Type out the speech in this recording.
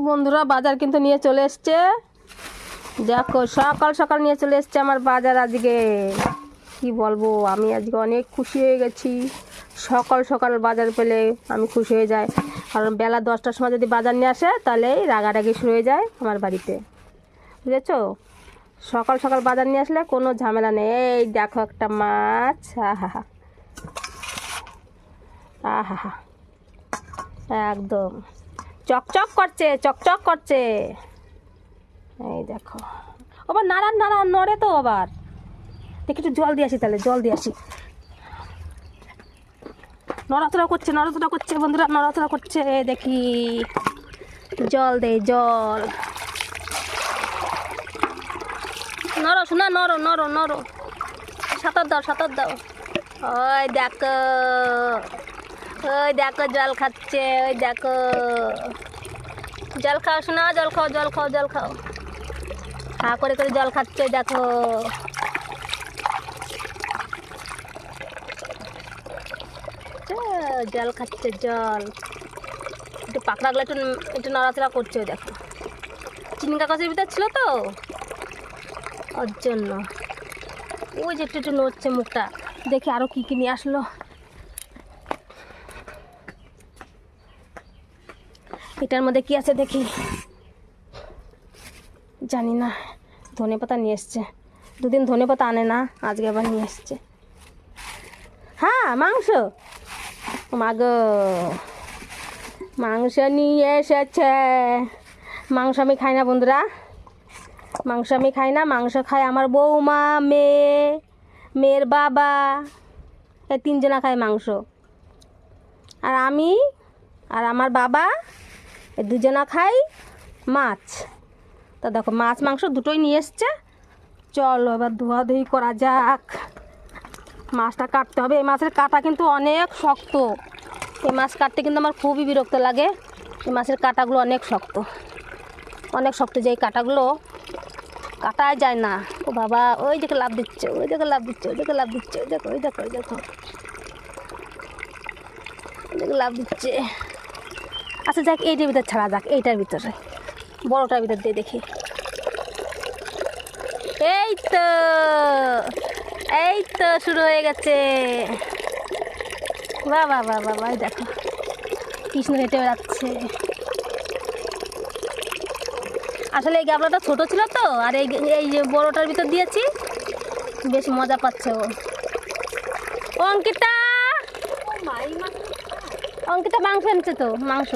বন্ধুরা বাজার কিন্তু নিয়ে চলে এসছে। দেখো সকাল সকাল নিয়ে চলে এসছে আমার বাজার। আজকে কি বলবো, আমি আজকে অনেক খুশি হয়ে গেছি। সকাল সকাল বাজার পেলে আমি খুশি হয়ে যাই, কারণ বেলা 10টার সময় যদি বাজার নিয়ে আসে তাহলে রাগারাগি শুরু হয়ে যায় আমার বাড়িতে, বুঝেছো? সকাল সকাল বাজার নিয়ে আসলে কোনো ঝামেলা নেই। এই দেখো একটা মাছ, আহা হা আহা হা, একদম চকচক করছে, চকচক করছে। এই দেখো, আবার নাড়ান নাড়ান নড়ে তো। আবার দেখি একটু জল দিয়ে আসি, তাহলে জল দিয়ে আসি। নড়াচড়া করছে, নড়াচড়া করছে বন্ধুরা, নড়াচড়া করছে। দেখি জল দে, জল। নড়ো শোনা, নড়ো নড়ো নড়ো, সাঁতার দাও, সাঁতার দাও। ওই দেখো, ওই দেখো জল খাচ্ছে, ওই দেখো। জল খাও শোনা, জল খাও, জল খাও, জল খাও। হা করে করে জল খাচ্ছে, দেখো। জল খাচ্ছে, জল। একটু পাকড়াগুলো একটু একটু নড়াচড়া করছে, দেখো। চিনিকা গাছের ভিতর ছিল তো, ওর জন্য ওই যে একটু একটু নড়ছে মুখটা। দেখি আরও কী কী নিয়ে আসলো। এটার মধ্যে কি আছে দেখি, জানি না। ধনে পাতা নিয়ে এসছে, দুদিন ধনে পাতা আনে না, আজকে আবার নিয়ে এসছে। হ্যাঁ, মাংস। মাগো, মাংস নিয়ে এসেছে। মাংস আমি খাই না বন্ধুরা, মাংস আমি খাই না। মাংস খায় আমার বৌমা, মেয়ের বাবা, এই তিনজনা খায় মাংস। আর আমি আর আমার বাবা এই দুজনা খাই মাছ। তা দেখো, মাছ মাংস দুটোই নিয়ে এসছে। চলো এবার ধোয়াধুয়ি করা যাক। মাছটা কাটতে হবে। এই মাছের কাঁটা কিন্তু অনেক শক্ত। এই মাছ কাটতে কিন্তু আমার খুবই বিরক্ত লাগে। এই মাছের কাঁটাগুলো অনেক শক্ত, অনেক শক্ত, যে এই কাঁটাগুলো কাটাই যায় না। ও বাবা, ওই দেখে লাভ দিচ্ছে, ওই দেখে লাভ দিচ্ছে, ওই দেখে লাভ দিচ্ছে, ওই দেখো, ওই দেখো, ওই দেখো, ওই দেখে লাভ দিচ্ছে। আচ্ছা যাক, এইটার ভিতর ছাড়া যাক, এইটার ভিতরে, বড়টার ভিতর দিয়ে দেখি। এই তো, এই তো শুরু হয়ে গেছে। বাবা বাবা বাবা, এই দেখো কৃষ্ণ হেঁটে বেড়াচ্ছে। আসলে এই গাবলাটা ছোট ছিল তো, আর এই যে বড়টার ভিতর দিয়েছি, বেশ মজা পাচ্ছে ও। অঙ্কিতা, অঙ্কিতা মাংস এনেছে তো, মাংস।